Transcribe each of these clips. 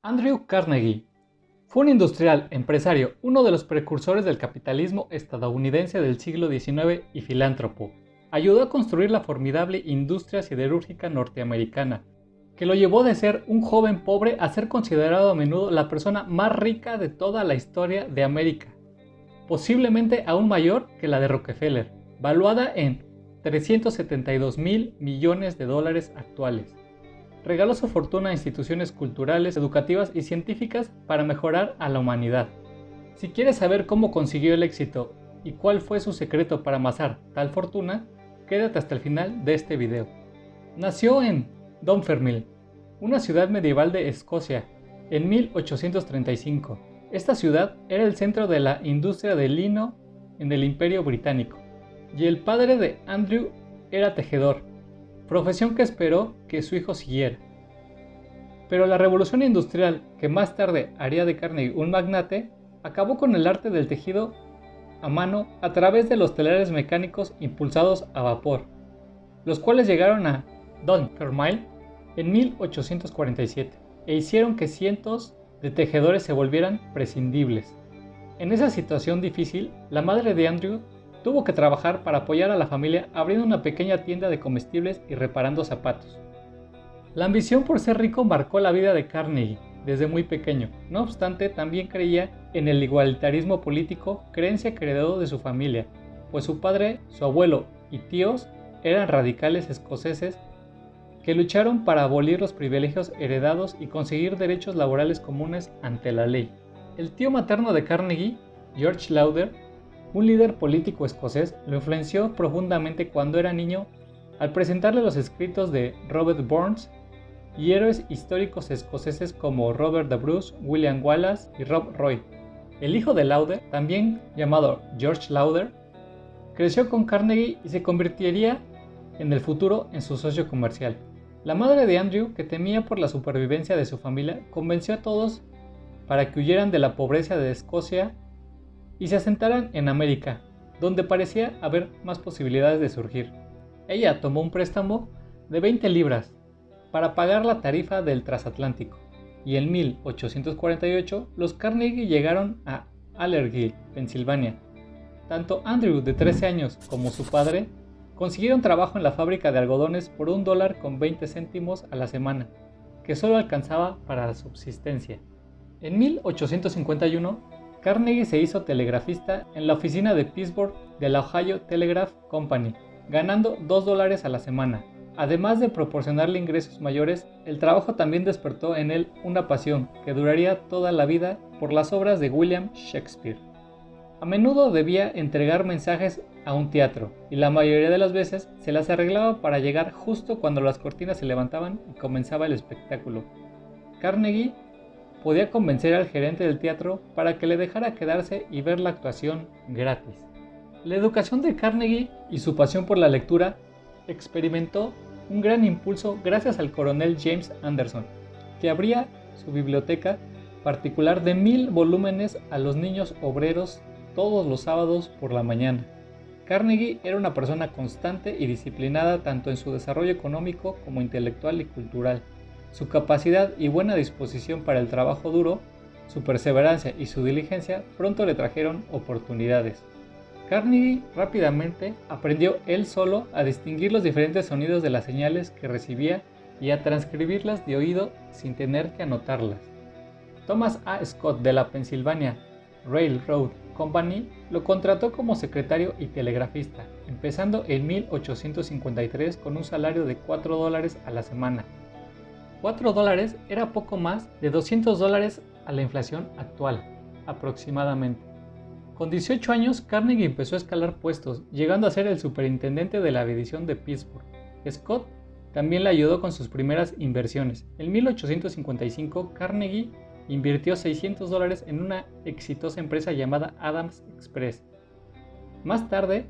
Andrew Carnegie fue un industrial, empresario, uno de los precursores del capitalismo estadounidense del siglo XIX y filántropo. Ayudó a construir la formidable industria siderúrgica norteamericana, que lo llevó de ser un joven pobre a ser considerado a menudo la persona más rica de toda la historia de América, posiblemente aún mayor que la de Rockefeller, valuada en $372.000 millones actuales. Regaló su fortuna a instituciones culturales, educativas y científicas para mejorar a la humanidad. Si quieres saber cómo consiguió el éxito y cuál fue su secreto para amasar tal fortuna, quédate hasta el final de este video. Nació en Dunfermline, una ciudad medieval de Escocia, en 1835. Esta ciudad era el centro de la industria del lino en el Imperio Británico, y el padre de Andrew era tejedor, profesión que esperó que su hijo siguiera. Pero la revolución industrial, que más tarde haría de Carnegie un magnate, acabó con el arte del tejido a mano a través de los telares mecánicos impulsados a vapor, los cuales llegaron a Dunfermline en 1847 e hicieron que cientos de tejedores se volvieran prescindibles. En esa situación difícil, la madre de Andrew tuvo que trabajar para apoyar a la familia abriendo una pequeña tienda de comestibles y reparando zapatos. La ambición por ser rico marcó la vida de Carnegie desde muy pequeño. No obstante, también creía en el igualitarismo político, creencia que heredó de su familia, pues su padre, su abuelo y tíos eran radicales escoceses que lucharon para abolir los privilegios heredados y conseguir derechos laborales comunes ante la ley. El tío materno de Carnegie, George Lauder, un líder político escocés, lo influenció profundamente cuando era niño al presentarle los escritos de Robert Burns y héroes históricos escoceses como Robert the Bruce, William Wallace y Rob Roy. El hijo de Lauder, también llamado George Lauder, creció con Carnegie y se convertiría en el futuro en su socio comercial. La madre de Andrew, que temía por la supervivencia de su familia, convenció a todos para que huyeran de la pobreza de Escocia y se asentaran en América, donde parecía haber más posibilidades de surgir. Ella tomó un préstamo de 20 libras para pagar la tarifa del transatlántico, y en 1848 los Carnegie llegaron a Allergill, Pensilvania. Tanto Andrew, de 13 años, como su padre consiguieron trabajo en la fábrica de algodones por $1.20 a la semana, que solo alcanzaba para la subsistencia. En 1851, Carnegie se hizo telegrafista en la oficina de Pittsburgh de la Ohio Telegraph Company, ganando $2 a la semana. Además de proporcionarle ingresos mayores, el trabajo también despertó en él una pasión que duraría toda la vida por las obras de William Shakespeare. A menudo debía entregar mensajes a un teatro, y la mayoría de las veces se las arreglaba para llegar justo cuando las cortinas se levantaban y comenzaba el espectáculo. Carnegie podía convencer al gerente del teatro para que le dejara quedarse y ver la actuación gratis. La educación de Carnegie y su pasión por la lectura experimentó un gran impulso gracias al coronel James Anderson, que abría su biblioteca particular de 1000 volúmenes a los niños obreros todos los sábados por la mañana. Carnegie era una persona constante y disciplinada tanto en su desarrollo económico como intelectual y cultural. Su capacidad y buena disposición para el trabajo duro, su perseverancia y su diligencia pronto le trajeron oportunidades. Carnegie rápidamente aprendió él solo a distinguir los diferentes sonidos de las señales que recibía y a transcribirlas de oído sin tener que anotarlas. Thomas A. Scott de la Pennsylvania Railroad Company lo contrató como secretario y telegrafista, empezando en 1853 con un salario de $4 a la semana. $4 era poco más de $200 a la inflación actual, aproximadamente. Con 18 años, Carnegie empezó a escalar puestos, llegando a ser el superintendente de la división de Pittsburgh. Scott también le ayudó con sus primeras inversiones. En 1855, Carnegie invirtió $600 en una exitosa empresa llamada Adams Express. Más tarde,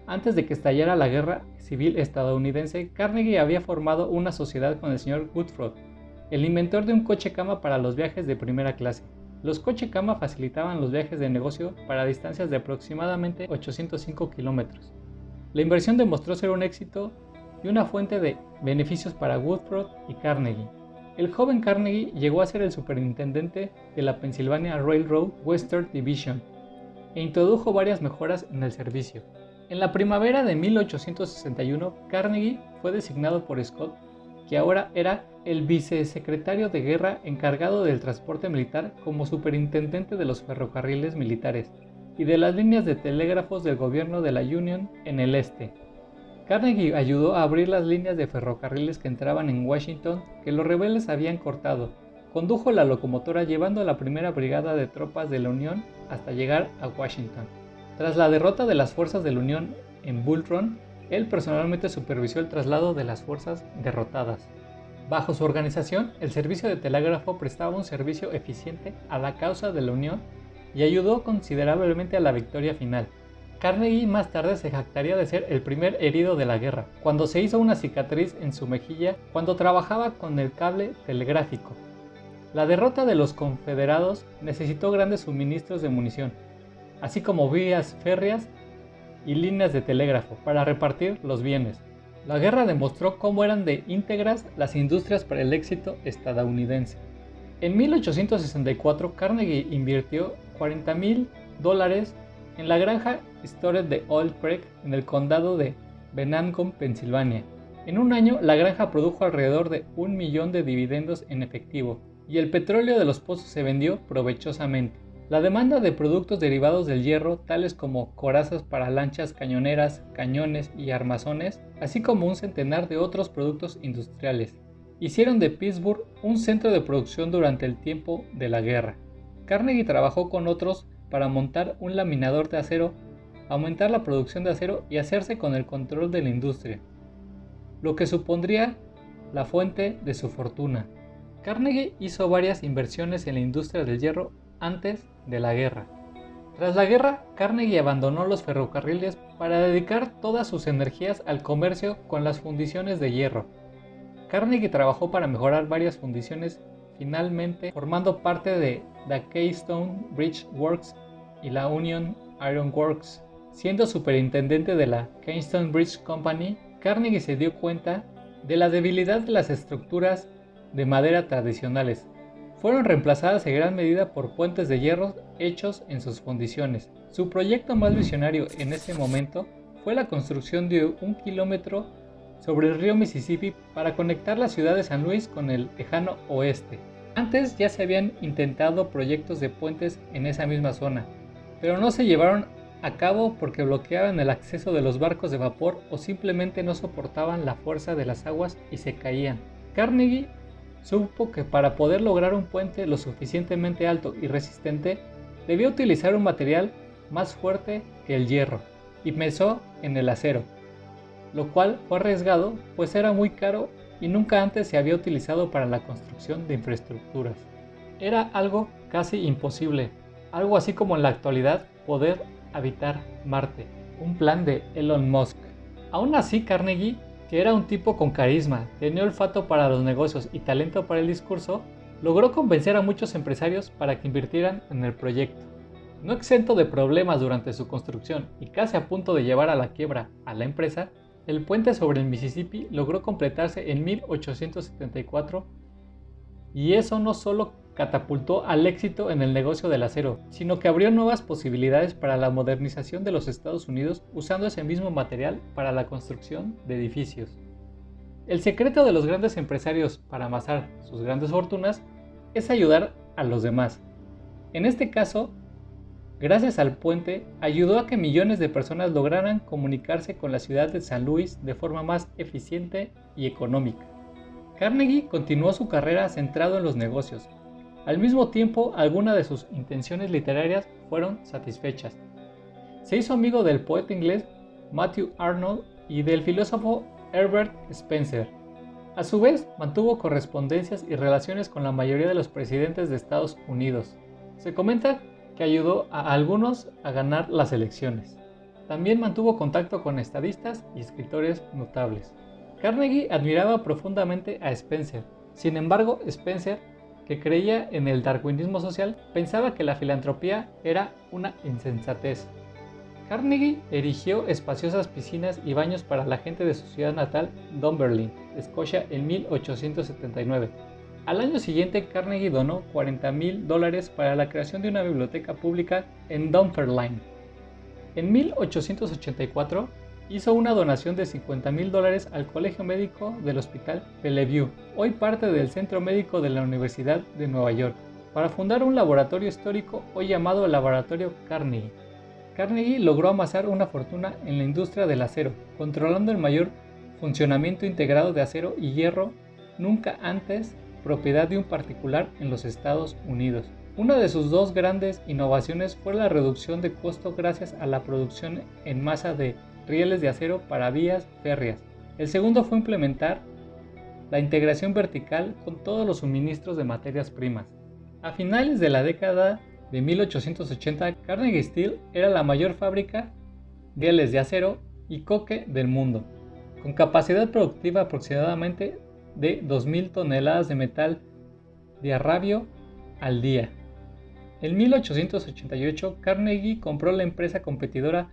antes de que estallara la guerra civil estadounidense, Carnegie había formado una sociedad con el señor Goodfroth, el inventor de un coche-cama para los viajes de primera clase. Los coche-cama facilitaban los viajes de negocio para distancias de aproximadamente 805 kilómetros. La inversión demostró ser un éxito y una fuente de beneficios para Goodfroth y Carnegie. El joven Carnegie llegó a ser el superintendente de la Pennsylvania Railroad Western Division e introdujo varias mejoras en el servicio. En la primavera de 1861, Carnegie fue designado por Scott, que ahora era el vicesecretario de guerra encargado del transporte militar, como superintendente de los ferrocarriles militares y de las líneas de telégrafos del gobierno de la Union en el este. Carnegie ayudó a abrir las líneas de ferrocarriles que entraban en Washington que los rebeldes habían cortado. Condujo la locomotora llevando a la primera brigada de tropas de la Unión hasta llegar a Washington. Tras la derrota de las fuerzas de la Unión en Bull Run, él personalmente supervisó el traslado de las fuerzas derrotadas. Bajo su organización, el servicio de telégrafo prestaba un servicio eficiente a la causa de la Unión y ayudó considerablemente a la victoria final. Carnegie más tarde se jactaría de ser el primer herido de la guerra, cuando se hizo una cicatriz en su mejilla cuando trabajaba con el cable telegráfico. La derrota de los confederados necesitó grandes suministros de munición, así como vías férreas y líneas de telégrafo para repartir los bienes. La guerra demostró cómo eran de íntegras las industrias para el éxito estadounidense. En 1864, Carnegie invirtió $40,000 en la granja Stored de Oil Creek en el condado de Venango, Pensilvania. En un año, la granja produjo alrededor de 1 millón de dividendos en efectivo, y el petróleo de los pozos se vendió provechosamente. La demanda de productos derivados del hierro, tales como corazas para lanchas cañoneras, cañones y armazones, así como un centenar de otros productos industriales, hicieron de Pittsburgh un centro de producción durante el tiempo de la guerra. Carnegie trabajó con otros para montar un laminador de acero, aumentar la producción de acero y hacerse con el control de la industria, lo que supondría la fuente de su fortuna. Carnegie hizo varias inversiones en la industria del hierro antes de la guerra. Tras la guerra, Carnegie abandonó los ferrocarriles para dedicar todas sus energías al comercio con las fundiciones de hierro. Carnegie trabajó para mejorar varias fundiciones, finalmente formando parte de The Keystone Bridge Works y la Union Iron Works. Siendo superintendente de la Keystone Bridge Company, Carnegie se dio cuenta de la debilidad de las estructuras de madera tradicionales. Fueron reemplazadas en gran medida por puentes de hierro hechos en sus fundiciones. Su proyecto más visionario en ese momento fue la construcción de 1 kilómetro sobre el río Mississippi para conectar la ciudad de San Luis con el lejano oeste. Antes ya se habían intentado proyectos de puentes en esa misma zona, pero no se llevaron a cabo porque bloqueaban el acceso de los barcos de vapor o simplemente no soportaban la fuerza de las aguas y se caían. Carnegie supo que para poder lograr un puente lo suficientemente alto y resistente, debía utilizar un material más fuerte que el hierro, y pensó en el acero, lo cual fue arriesgado, pues era muy caro y nunca antes se había utilizado para la construcción de infraestructuras. Era algo casi imposible, algo así como en la actualidad poder habitar Marte, un plan de Elon Musk. Aún así, Carnegie, que era un tipo con carisma, tenía olfato para los negocios y talento para el discurso, logró convencer a muchos empresarios para que invirtieran en el proyecto. No exento de problemas durante su construcción y casi a punto de llevar a la quiebra a la empresa, el puente sobre el Mississippi logró completarse en 1874 y eso no solo catapultó al éxito en el negocio del acero, sino que abrió nuevas posibilidades para la modernización de los Estados Unidos usando ese mismo material para la construcción de edificios. El secreto de los grandes empresarios para amasar sus grandes fortunas es ayudar a los demás. En este caso, gracias al puente, ayudó a que millones de personas lograran comunicarse con la ciudad de San Luis de forma más eficiente y económica. Carnegie continuó su carrera centrado en los negocios. Al mismo tiempo, algunas de sus intenciones literarias fueron satisfechas. Se hizo amigo del poeta inglés Matthew Arnold y del filósofo Herbert Spencer. A su vez, mantuvo correspondencias y relaciones con la mayoría de los presidentes de Estados Unidos. Se comenta que ayudó a algunos a ganar las elecciones. También mantuvo contacto con estadistas y escritores notables. Carnegie admiraba profundamente a Spencer. Sin embargo, Spencer, que creía en el darwinismo social, pensaba que la filantropía era una insensatez. Carnegie erigió espaciosas piscinas y baños para la gente de su ciudad natal, Dunfermline, Escocia, en 1879. Al año siguiente, Carnegie donó $40,000 para la creación de una biblioteca pública en Dunfermline. En 1884, hizo una donación de $50,000 al Colegio Médico del Hospital Bellevue, hoy parte del Centro Médico de la Universidad de Nueva York, para fundar un laboratorio histórico hoy llamado Laboratorio Carnegie. Carnegie logró amasar una fortuna en la industria del acero, controlando el mayor funcionamiento integrado de acero y hierro nunca antes propiedad de un particular en los Estados Unidos. Una de sus dos grandes innovaciones fue la reducción de costo gracias a la producción en masa de rieles de acero para vías férreas. El segundo fue implementar la integración vertical con todos los suministros de materias primas. A finales de la década de 1880, Carnegie Steel era la mayor fábrica de rieles de acero y coque del mundo, con capacidad productiva aproximadamente de 2,000 toneladas de metal de arrabio al día. En 1888, Carnegie compró la empresa competidora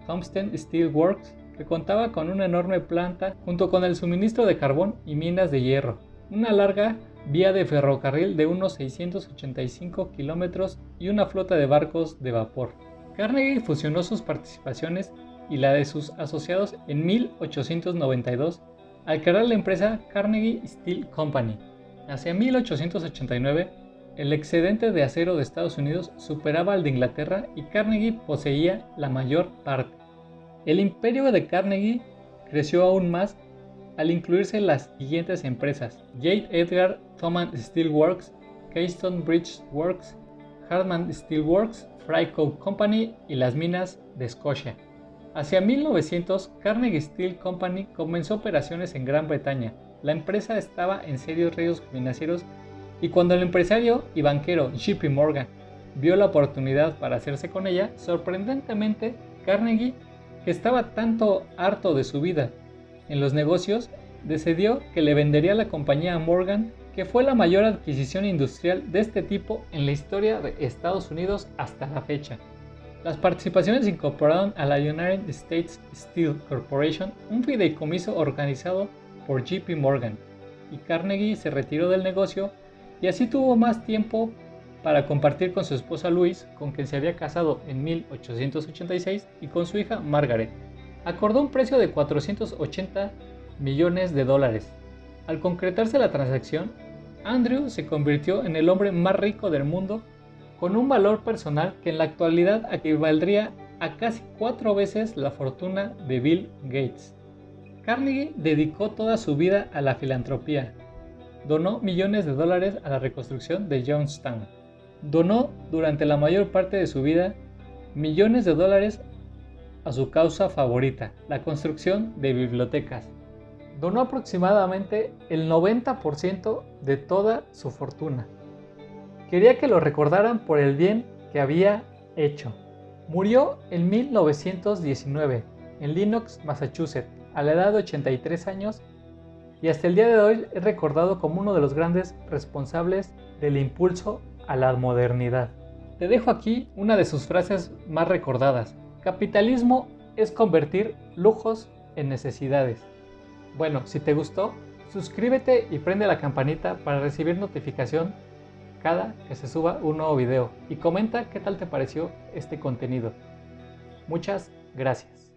Homestead Steel Works, que contaba con una enorme planta junto con el suministro de carbón y minas de hierro, una larga vía de ferrocarril de unos 685 kilómetros y una flota de barcos de vapor. Carnegie fusionó sus participaciones y la de sus asociados en 1892 al crear la empresa Carnegie Steel Company. Hacia 1889, el excedente de acero de Estados Unidos superaba al de Inglaterra y Carnegie poseía la mayor parte. El imperio de Carnegie creció aún más al incluirse las siguientes empresas: J. Edgar Thomas Steel Works, Keystone Bridge Works, Hartman Steel Works, Fry Coke Company y las minas de Escocia. Hacia 1900, Carnegie Steel Company comenzó operaciones en Gran Bretaña. La empresa estaba en serios riesgos financieros y cuando el empresario y banquero JP Morgan vio la oportunidad para hacerse con ella, sorprendentemente, Carnegie, que estaba tanto harto de su vida en los negocios, decidió que le vendería la compañía a Morgan, que fue la mayor adquisición industrial de este tipo en la historia de Estados Unidos hasta la fecha. Las participaciones se incorporaron a la United States Steel Corporation, un fideicomiso organizado por JP Morgan, y Carnegie se retiró del negocio y así tuvo más tiempo para compartir con su esposa Louise, con quien se había casado en 1886, y con su hija Margaret. Acordó un precio de $480 millones. Al concretarse la transacción, Andrew se convirtió en el hombre más rico del mundo, con un valor personal que en la actualidad equivaldría a casi 4 veces la fortuna de Bill Gates. Carnegie dedicó toda su vida a la filantropía. Donó millones de dólares a la reconstrucción de Johnstown. Donó durante la mayor parte de su vida millones de dólares a su causa favorita, la construcción de bibliotecas. Donó aproximadamente el 90% de toda su fortuna. Quería que lo recordaran por el bien que había hecho. Murió en 1919 en Lenox, Massachusetts, a la edad de 83 años, y hasta el día de hoy es recordado como uno de los grandes responsables del impulso a la modernidad. Te dejo aquí una de sus frases más recordadas: capitalismo es convertir lujos en necesidades. Bueno, si te gustó, suscríbete y prende la campanita para recibir notificación cada que se suba un nuevo video, y comenta qué tal te pareció este contenido. Muchas gracias.